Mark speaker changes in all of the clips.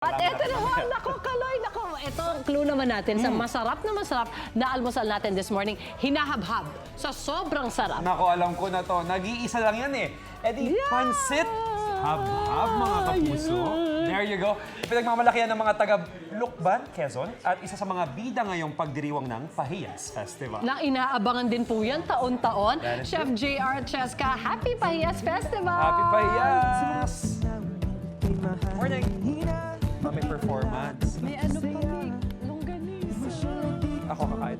Speaker 1: At eto naman, nako, Kaloy, nako, ito ang clue naman natin sa masarap na almusal natin this morning, hinahabhab sa sobrang sarap.
Speaker 2: Nako, alam ko na to. Nag-iisa lang yan eh. E di, pansit. Hab-hab, mga kapuso. There you go. Pinagmamalaki yan ng mga taga-Lukban, Quezon, at isa sa mga bida ngayong pagdiriwang ng Pahiyas Festival.
Speaker 1: Na inaabangan din po yan taon-taon.
Speaker 2: That is
Speaker 1: Chef JR Cheska, Happy Pahiyas Festival!
Speaker 2: Happy Pahiyas! Morning! May performance.
Speaker 1: May ano pa, may longganisa.
Speaker 2: Ako kakain.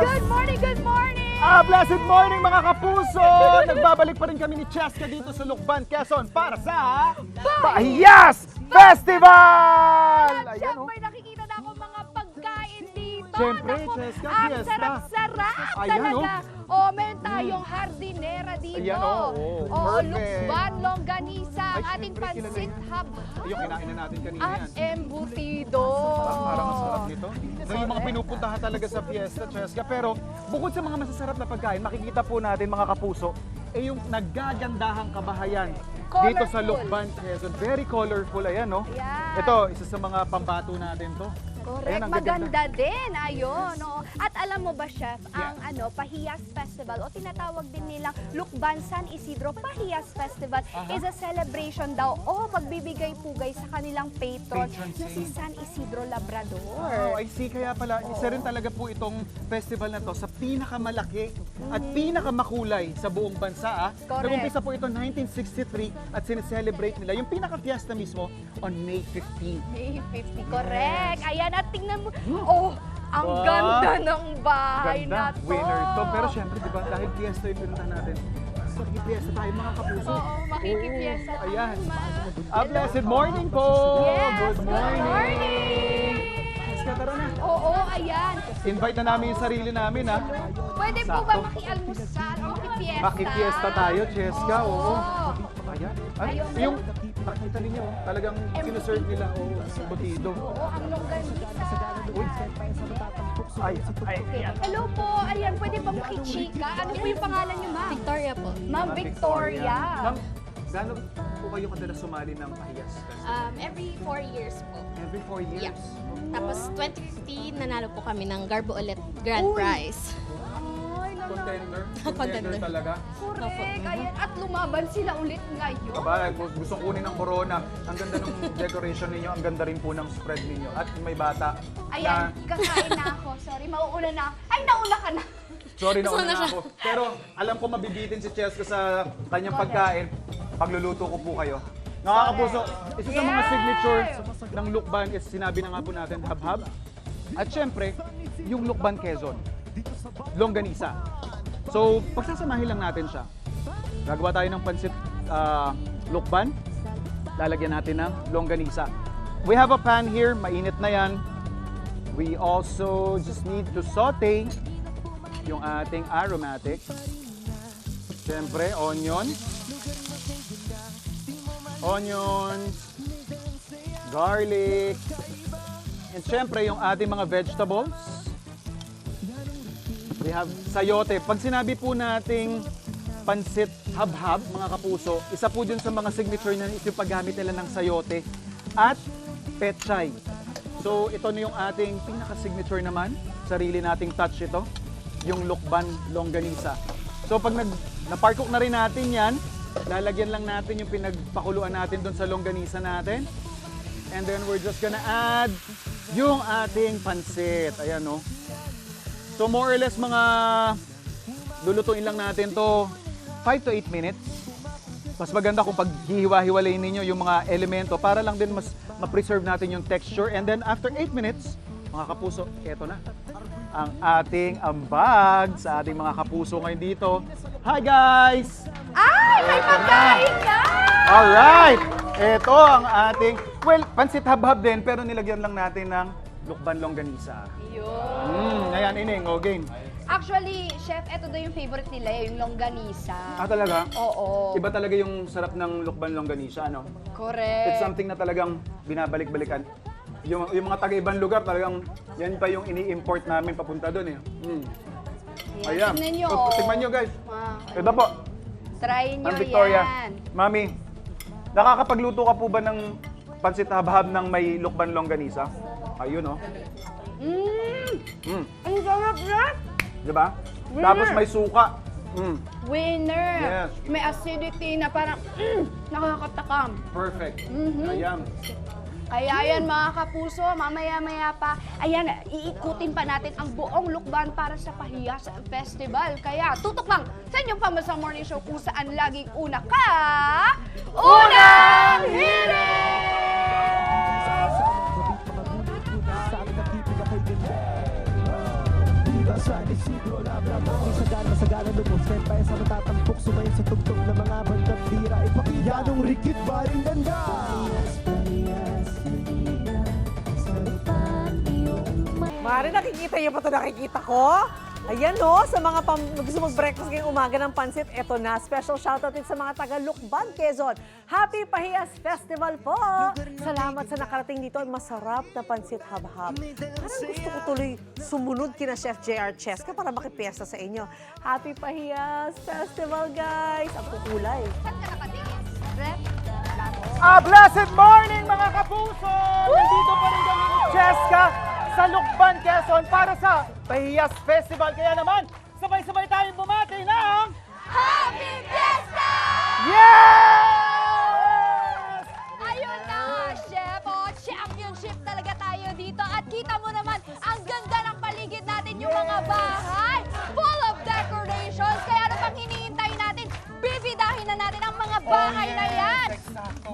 Speaker 3: Good morning, good morning!
Speaker 4: Blessed morning mga kapuso! Nagbabalik pa rin kami ni Cheska dito sa Lukban, Quezon para sa Pahiyas Festival!
Speaker 3: At
Speaker 4: Ayan, oh.
Speaker 3: syempre, nakikita na ako mga pagkain dito.
Speaker 4: Syempre,
Speaker 3: Naku,
Speaker 4: Cheska,
Speaker 3: ang
Speaker 4: fiesta.
Speaker 3: sarap-sarap
Speaker 4: Ayan,
Speaker 3: talaga. Oh, meron tayong hardinera dito.
Speaker 4: Ayan, oh, perfect.
Speaker 3: Lukban, longganisa, ang
Speaker 4: Ay,
Speaker 3: ating
Speaker 4: syempre, kilala
Speaker 3: pansit
Speaker 4: yun.
Speaker 3: hab-hab.
Speaker 4: Yung kinain na natin kanina
Speaker 3: At
Speaker 4: yan.
Speaker 3: embutido.
Speaker 4: Parang masarap nito. So yung mga pinupuntahan talaga sa fiesta, Cheska. Pero bukod sa mga masasarap na pagkain, makikita po natin mga kapuso, yung naggagandahang kabahayan dito sa
Speaker 3: Colorful.
Speaker 4: Lukban, Quezon. Very colorful, ayan, no?
Speaker 3: Ayan.
Speaker 4: Ito, isa sa mga pambato natin to.
Speaker 3: Correct,
Speaker 4: Ayan, ang gaganda.
Speaker 3: maganda din. Ayun, no? At alam mo ba, Chef, ang Pahiyas Festival o tinatawag din nilang Lukban San Isidro Pahiyas Festival is a celebration daw o pagbibigay pugay sa kanilang patron
Speaker 4: Patron
Speaker 3: na si
Speaker 4: saint.
Speaker 3: San Isidro Labrador.
Speaker 4: Oh, I see. Kaya pala, isa rin talaga po itong festival na to sa pinakamalaki at pinakamakulay sa buong bansa.
Speaker 3: Correct.
Speaker 4: Nag-umpisa po ito 1963 at sineselebrate nila yung pinaka-fiesta mismo on May 15.
Speaker 3: May 50, correct. Ayan, at tingnan mo. Oh, ang
Speaker 4: Wow.
Speaker 3: ganda ng bahay na
Speaker 4: Ganda,
Speaker 3: to.
Speaker 4: winner to. Pero syempre, di ba, dahil fiesta yung pinunta natin, so fiesta tayo mga kapuso.
Speaker 3: Oo, makikipiesta
Speaker 4: Oo,
Speaker 3: tayo,
Speaker 4: ayan.
Speaker 3: ma.
Speaker 4: Blessed morning po!
Speaker 3: Yes,
Speaker 4: Good morning!
Speaker 3: Good morning!
Speaker 4: Cheska, tara na.
Speaker 3: Oo, ayan.
Speaker 4: Invite na namin yung sarili namin, ha?
Speaker 3: Pwede po ba
Speaker 4: Sakto.
Speaker 3: makialmusal o makipiesta?
Speaker 4: Makipiesta tayo, Cheska. Oo. Ayan.
Speaker 3: Ayun.
Speaker 4: Yung, nakita ninyo, talagang sinuserve nila, butido.
Speaker 3: Oo, ang longganisa.
Speaker 4: Ay,
Speaker 3: Hello po, ayan, pwede ba makichika? Ano po yung pangalan niyo, ma'am?
Speaker 5: Victoria po.
Speaker 3: Ma'am Victoria.
Speaker 4: Ma'am, gano'n po kayo kadalas sumali ng Pahiyas Festival?
Speaker 5: Every 4 years po.
Speaker 4: Every 4 years?
Speaker 5: Yeah. Tapos 2015, nanalo po kami ng Garbo ulit Grand Prize.
Speaker 3: Ay,
Speaker 4: Contender?
Speaker 5: Contender.
Speaker 4: talaga?
Speaker 3: correct. Ayan, at lumaban sila ulit ngayon.
Speaker 4: Aba, gustong kunin ng corona. Ang ganda ng decoration ninyo, ang ganda rin po ng spread ninyo. At may bata
Speaker 3: Ayan, kakain na ako. Sorry, mauuna na. Ay, nauna ka na.
Speaker 4: Sorry, nauna
Speaker 5: Gusto na
Speaker 4: na
Speaker 5: siya.
Speaker 4: ako. Pero alam ko mabibitin si Cheska sa kanyang pagkain. Pagluluto ko po kayo. Nakakapuso, isa sa mga signature ng Lukban is sinabi na nga po natin, hab-hab. At syempre, yung Lukban Quezon, longganisa. So, pagsasamahin lang natin siya. Gagawa tayo ng pansit Lukban. Lalagyan natin ng longganisa. We have a pan here, mainit na yan. We also just need to saute yung ating aromatics. Siyempre, onions, garlic, and siyempre yung ating mga vegetables. We have sayote. Pag sinabi po nating pansit hab-hab, mga kapuso, isa po dun sa mga signature na ito yung paggamit nila ng sayote at petchay. So ito na yung ating pinaka-signature naman, sarili nating touch ito, yung Lukban longganisa. So pag na-parcook na rin natin yan, lalagyan lang natin yung pinagpakuluan natin doon sa longganisa natin. And then we're just gonna add yung ating pansit. Ayan, no? So more or less mga lulutuin lang natin to 5 to 8 minutes. Mas maganda kung paghihiwa-hiwalayin ninyo yung mga elemento para lang din mas ma-preserve natin yung texture. And then after 8 minutes, mga kapuso, eto na ang ating ambag sa ating mga kapuso ngayon dito. Hi guys!
Speaker 3: Ay, may pagkain na!
Speaker 4: Alright! Ito ang ating, well, pansit hab-hab din, pero nilagyan lang natin ng Lukban longganisa.
Speaker 3: Yun.
Speaker 4: Ayan, ining, o game.
Speaker 3: Actually, chef, ito daw yung favorite nila, yung longganisa.
Speaker 4: Talaga?
Speaker 3: Oo.
Speaker 4: Iba talaga yung sarap ng Lukban longganisa, ano?
Speaker 3: Correct.
Speaker 4: It's something na talagang binabalik-balikan. Yung mga taga-ibang lugar, talagang yan pa yung ini-import namin papunta doon eh. Ayan.
Speaker 3: Tingnan nyo.
Speaker 4: Tignan nyo guys.
Speaker 3: Ah,
Speaker 4: Ito po.
Speaker 3: try nyo
Speaker 4: Ma'am Victoria.
Speaker 3: yan.
Speaker 4: Mami, nakakapagluto ka po ba ng pansit habhab ng may lukban longganisa? Ayun oh.
Speaker 3: Ang sarap na!
Speaker 4: Diba? Tapos may suka.
Speaker 3: Winner!
Speaker 4: Yes.
Speaker 3: May acidity na parang nakakatakam.
Speaker 4: Perfect.
Speaker 3: Mhm.
Speaker 4: Ayan.
Speaker 3: Kaya yan mga kapuso, mamaya-maya pa, ayan, iikutin pa natin ang buong Lukban para sa Pahiyas Festival. Kaya tutok lang sa inyong Pambansang Morning Show kung saan laging una ka, Unang Hirit!
Speaker 6: San Isidro, labra-labra, sagana lubos, red pa sa matatampok, sumayon sa tugtog ng mga bandang bira, ipakita yanong rikit ba rin ganda?
Speaker 7: Mari, nakikita niyo pa ito nakikita ko? Ayan no, sa mga gusto mag-breakfast ngayong umaga ng pansit, eto na. Special shoutout din sa mga taga-Lukban, Quezon. Happy Pahiyas Festival po! Salamat sa nakarating dito at masarap na pansit habhab. Parang gusto ko tuloy sumunod kina Chef J.R. Cheska para makipiyesta sa inyo. Happy Pahiyas Festival, guys! Ang kukulay.
Speaker 3: Saan ka nakatingin? Rep?
Speaker 4: Blessed morning mga kapuso! Nandito pa rin kami ni Cheska sa Lukban, Quezon para sa Pahiyas Festival. Kaya naman, sabay-sabay tayong bumati ng
Speaker 3: Happy Fiesta!
Speaker 4: Yes!
Speaker 3: Ayun na, Chef! Oh, championship talaga tayo dito. At kita mo naman, ang ganda ng paligid natin, yung mga bahay. Full of decorations. Kaya ano pang hinihintay natin? Bibidahin na natin ang mga bahay na yan.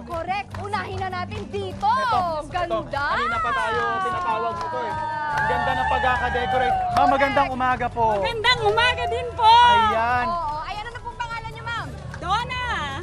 Speaker 3: Correct. Unahin na natin dito. Ganda.
Speaker 4: Kanina pa tayo tinatawag mo to eh. Ang ganda ng pagkakadecorate. Ma'am, magandang umaga po.
Speaker 8: Magandang umaga din po!
Speaker 4: Ayan.
Speaker 3: Oo. Ayan, ano pong pangalan niyo, ma'am?
Speaker 8: Donna!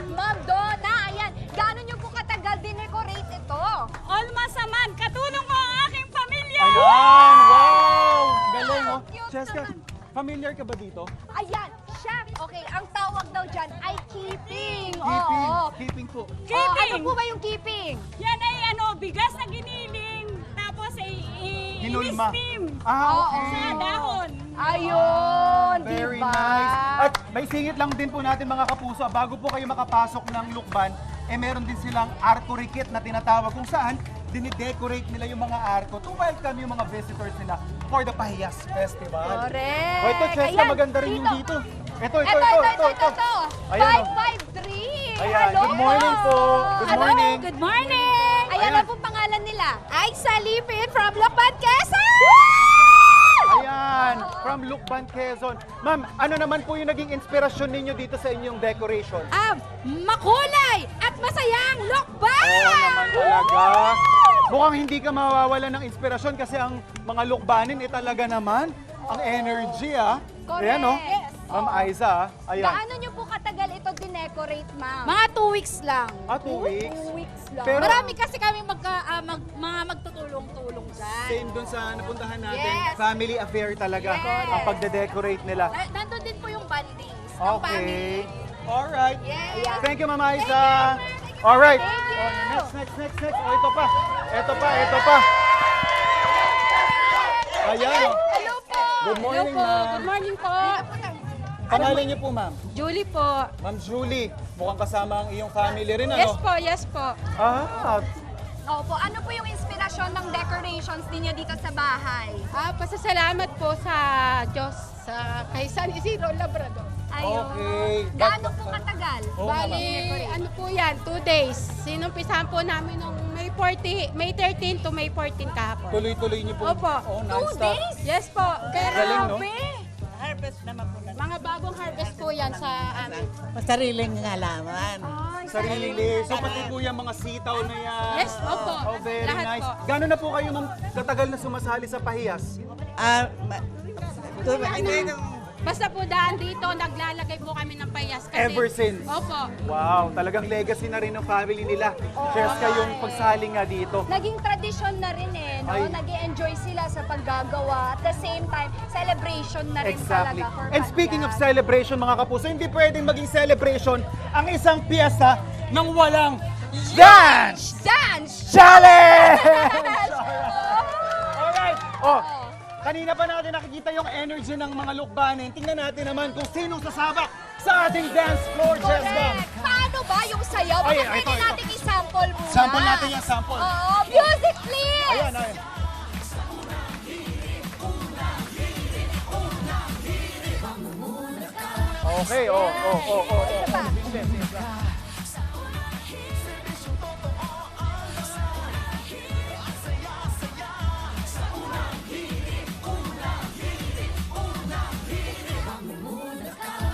Speaker 3: Ma'am Donna. Ayan. Gaano niyo po katagal din-decorate ito?
Speaker 8: Almas naman, katulong ko ang aking pamilya!
Speaker 4: Ayan! Wow! Galing oh.
Speaker 3: Cute
Speaker 4: Cheska,
Speaker 3: naman.
Speaker 4: familiar ka ba dito?
Speaker 3: Ayan, chef. Okay, ang tawag daw dyan ay keeping.
Speaker 4: Keeping.
Speaker 3: Oo.
Speaker 4: Keeping po.
Speaker 8: Keeping.
Speaker 3: Ano po ba yung keeping?
Speaker 8: Yan ay bigas na giniling, tapos ay
Speaker 4: Hinulma.
Speaker 8: i-steam
Speaker 4: Okay.
Speaker 8: sa dahon.
Speaker 3: Ayun,
Speaker 4: Very
Speaker 3: diba?
Speaker 4: nice. At may singit lang din po natin mga kapuso, bago po kayo makapasok ng Lukban, meron din silang arco rikit na tinatawag kung saan dinidecorate nila yung mga arco to welcome yung mga visitors nila for the Pahiyas Festival.
Speaker 3: Correct.
Speaker 4: O ito, Cheska,
Speaker 3: Ayan,
Speaker 4: maganda rin yung dito. Ito.
Speaker 3: Ito.
Speaker 4: Ayan,
Speaker 3: 553.
Speaker 4: Ayan,
Speaker 3: Hello.
Speaker 4: good morning po. Good
Speaker 3: Hello.
Speaker 4: morning.
Speaker 8: Good morning!
Speaker 3: Ayan, ano pong pangalan nila? Ay, Salipin from Lukban, Quezon!
Speaker 4: Ayan, from Lukban, Quezon. Ma'am, ano naman po yung naging inspirasyon ninyo dito sa inyong decoration?
Speaker 3: Makulay at masayang Lukban!
Speaker 4: Oo naman talaga. Mukhang hindi ka mawawala ng inspirasyon kasi ang mga lukbanin talaga naman ang energy
Speaker 3: Correct.
Speaker 4: Ayan no? Ma'am Aiza ayan.
Speaker 3: Gaano nyo po katagal ito dinecorate, ma'am?
Speaker 5: Mga 2 weeks lang.
Speaker 4: 2 weeks.
Speaker 3: 2 weeks lang.
Speaker 4: Pero-
Speaker 5: Marami kasi kami mga magtutulong-tulong dyan.
Speaker 4: Same dun sa napuntahan natin.
Speaker 3: Yes.
Speaker 4: Family affair talaga
Speaker 3: Yes.
Speaker 4: ang pagde-decorate nila.
Speaker 5: Nandun din po yung bandings ng family.
Speaker 4: Okay. Alright.
Speaker 3: Yes.
Speaker 4: Thank you, Ma'am Aiza. Alright.
Speaker 3: Thank you.
Speaker 4: Oh, next. Oh, ito pa. Ayan.
Speaker 3: Hello po!
Speaker 4: Good morning, ma'am.
Speaker 8: Good morning po!
Speaker 4: Pangalan niyo po, ma'am?
Speaker 8: Julie po.
Speaker 4: Ma'am Julie, mukhang kasama ang iyong family rin, ano?
Speaker 8: Yes po.
Speaker 4: Ah,
Speaker 3: Opo, ano po yung inspirasyon ng decorations ninyo dito sa bahay?
Speaker 8: Pasasalamat po sa Diyos kay San Isidro Labrador.
Speaker 3: Ayun.
Speaker 4: Okay.
Speaker 3: Gaano po katagal?
Speaker 4: Oo nga, ma'am.
Speaker 8: Bali, ano po yan, 2 days. Sinumpisahan po namin nung May 13 to May 14 kahapon.
Speaker 4: Tuloy-tuloy niyo po.
Speaker 8: Opo.
Speaker 4: Oh,
Speaker 3: 2
Speaker 4: non-stop.
Speaker 3: days?
Speaker 8: Yes po. Pero
Speaker 4: Galing, no?
Speaker 8: mga bagong harvest po yan sa amin.
Speaker 9: Sariling halaman.
Speaker 4: Sarili. So pati po yung mga sitaw na yan.
Speaker 8: Yes, opo.
Speaker 4: Oh, very
Speaker 8: Lahat
Speaker 4: nice.
Speaker 8: po.
Speaker 4: Gano'n na po kayo, ma'am, katagal na sumasali sa Pahiyas?
Speaker 8: Basta po daan dito, naglalagay po kami ng payas. Kasi,
Speaker 4: Ever since?
Speaker 8: Opo.
Speaker 4: Wow, talagang legacy na rin ng family nila. Cheska yung pagsali nga dito.
Speaker 3: Naging tradisyon na rin no?
Speaker 4: Ay.
Speaker 3: Nag-i-enjoy sila sa paggagawa. At the same time, celebration na rin
Speaker 4: Exactly.
Speaker 3: talaga for
Speaker 4: And speaking of
Speaker 3: Pahiyas.
Speaker 4: celebration, mga kapuso, hindi pwedeng maging celebration ang isang piyesta nang walang Dance
Speaker 3: Dance!
Speaker 4: Challenge! Alright. Oh, Kanina pa natin nakikita yung energy ng mga lukbanin. Tingnan natin naman kung sinong sasabak sa ating dance floor, Cheska.
Speaker 3: Correct. Paano ba yung sayaw?
Speaker 4: Ay,
Speaker 3: Baka
Speaker 4: ito,
Speaker 3: pwede natin i-sample muna.
Speaker 4: Sample natin yung sample.
Speaker 3: Oo, music please!
Speaker 4: Ayan, ayan. Okay, oh.
Speaker 3: Isa pa.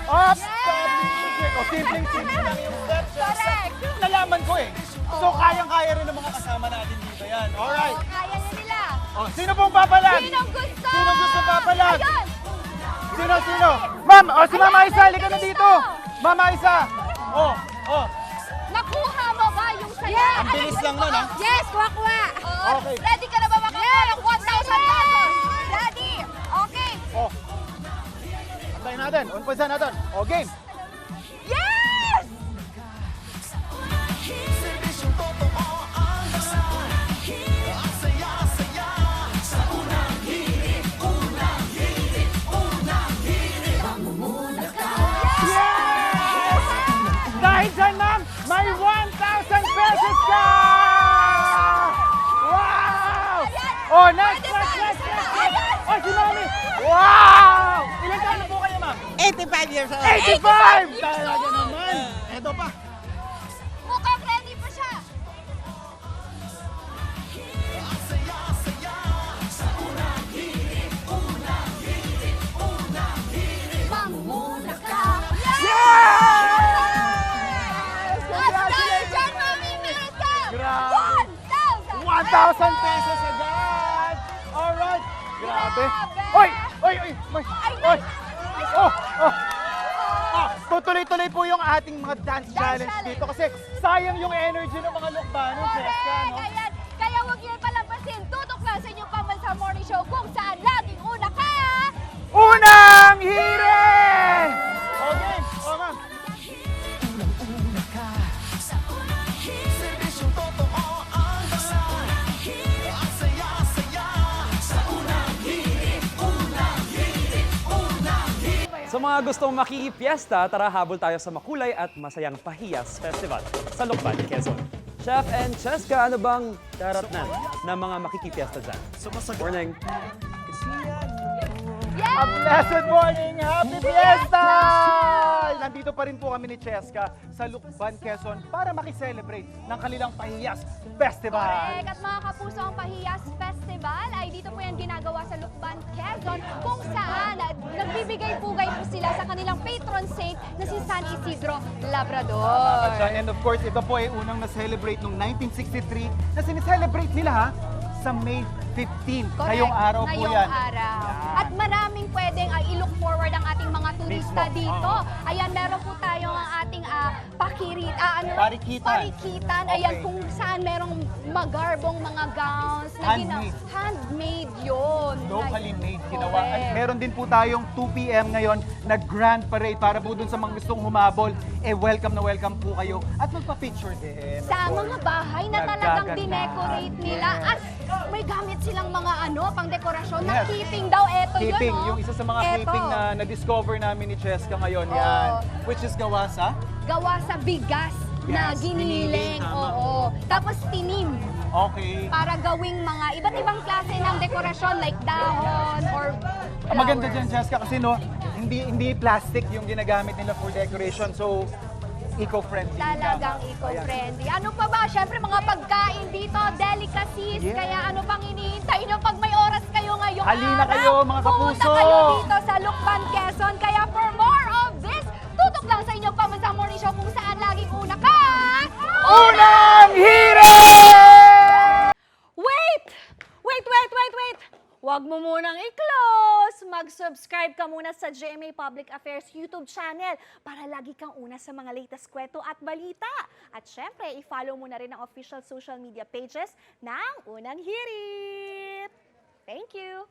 Speaker 4: Up, stop music. O, simpleng-simple lang yung steps.
Speaker 3: Correct.
Speaker 4: Nalaman ko eh. So, kayang-kaya rin ng mga kasama natin dito. Yan, alright.
Speaker 3: Oo, kaya na nila.
Speaker 4: O, sino pong papalag?
Speaker 3: Sinong gusto?
Speaker 4: Sinong gusto papalag?
Speaker 3: Ayun!
Speaker 4: Sino? Ma'am, o si Mama Isa, halika na dito. Mama Isa. Oh.
Speaker 3: Nakuha mo ba yung sayaw?
Speaker 4: Ang bilis lang nun, ha?
Speaker 3: Yes, kuha.
Speaker 4: Okay.
Speaker 3: Ready ka na ba makakuha ng 1,000 pesos? Ready? Okay.
Speaker 4: Oh. Antayin natin. Unpasa natin. O, game.
Speaker 3: Yes!
Speaker 4: Dahil dyan, ma'am, may 1,000 pesos ka! Wow! Oh, next. Oh, si Mami! Wow! Ilan taon na po kayo, ma'am?
Speaker 9: 85 years old.
Speaker 4: 85! Talaga naman! Ito pa.
Speaker 3: Mukhang ready pa siya. Mamuna ka.
Speaker 4: Yes!
Speaker 3: Congratulations, Mami Mika!
Speaker 4: Grabe. 1,000 pesos agad! Alright! Grabe! Oy! Oh! Tutuloy-tuloy po yung ating mga dance challenge dito kasi sayang yung energy ng mga lukbanon, Cheska, no?
Speaker 3: Kaya huwag niyo palampasin. Tutok lang sa inyong Pambansa Morning Show kung saan laging una ka.
Speaker 4: Unang hire! Okay, ma'am.
Speaker 2: Sa mga gustong makikipiesta, tara habol tayo sa makulay at masayang Pahiyas Festival sa Lukban, Quezon. Chef and Cheska, ano bang daratnan ng mga makikipiesta dyan? Morning.
Speaker 4: A blessed morning! Happy Fiesta! Nandito pa rin po kami ni Cheska sa Lukban, Quezon para makiselebrate ng kanilang Pahiyas Festival.
Speaker 3: Correct. At mga kapuso, ang Pahiyas Festival ay dito po yan ginagawa sa Lukban, Quezon, kung saan nagbibigay-pugay po sila sa kanilang patron saint na si San Isidro Labrador.
Speaker 4: And of course, ito po ay unang na-celebrate noong 1963 na sineselebrate nila ha, sa May 15.
Speaker 3: Correct.
Speaker 4: Ngayong araw po
Speaker 3: Ngayong
Speaker 4: yan.
Speaker 3: araw. At maraming pwedeng i-look forward ang ating mga turista
Speaker 4: Mismo.
Speaker 3: dito.
Speaker 4: Oo.
Speaker 3: Ayan, meron po tayong ang ating
Speaker 4: Parikitan.
Speaker 3: parikitan. Ayan,
Speaker 4: Okay.
Speaker 3: kung saan merong magarbong mga gowns.
Speaker 4: Handmade.
Speaker 3: Handmade yun.
Speaker 4: Locally made ginawa. At
Speaker 3: Correct.
Speaker 4: meron din po tayong 2 p.m. ngayon na grand parade para po dun sa mga gustong humabol. Welcome na welcome po kayo. At magpa-picture din.
Speaker 3: Sa mga bahay na talagang
Speaker 4: Nagkagandahan.
Speaker 3: dinecorate nila.
Speaker 4: Yes.
Speaker 3: At may gamit silang mga pang dekorasyon
Speaker 4: Yes.
Speaker 3: na keeping daw. Eto
Speaker 4: Keeping,
Speaker 3: yun, oh.
Speaker 4: yung isa sa mga
Speaker 3: Eto.
Speaker 4: keeping na na-discover namin ni Cheska ngayon.
Speaker 3: Oo.
Speaker 4: Yan. Which is gawa sa?
Speaker 3: Gawa sa bigas na
Speaker 4: Yes,
Speaker 3: giniling.
Speaker 4: giniling, tama.
Speaker 3: Oo. Tapos tinim.
Speaker 4: Okay.
Speaker 3: Para gawing mga iba't ibang klase ng dekorasyon like dahon or
Speaker 4: Ang maganda
Speaker 3: flowers.
Speaker 4: dyan, Cheska, kasi no, hindi plastic yung ginagamit nila for decoration. So, eco-friendly.
Speaker 3: Talagang eco-friendly. Ano pa ba? Siyempre mga pagkain dito, delicacies.
Speaker 4: Yes.
Speaker 3: Kaya ano pang hinihintay nyo pag may oras kayo ngayong
Speaker 4: Halina
Speaker 3: araw?
Speaker 4: kayo, mga kapuso!
Speaker 3: Pumunta kayo dito sa Lukban, Quezon. Kaya for more of this, tutok lang sa inyong Pambansa Morning Show kung saan laging una ka.
Speaker 4: Unang hire!
Speaker 7: Wait! Huwag mo munang i-close. Mag-subscribe ka muna sa GMA Public Affairs YouTube channel para lagi kang una sa mga latest kwento at balita. At syempre, i-follow mo na rin ang official social media pages ng Unang Hirit. Thank you!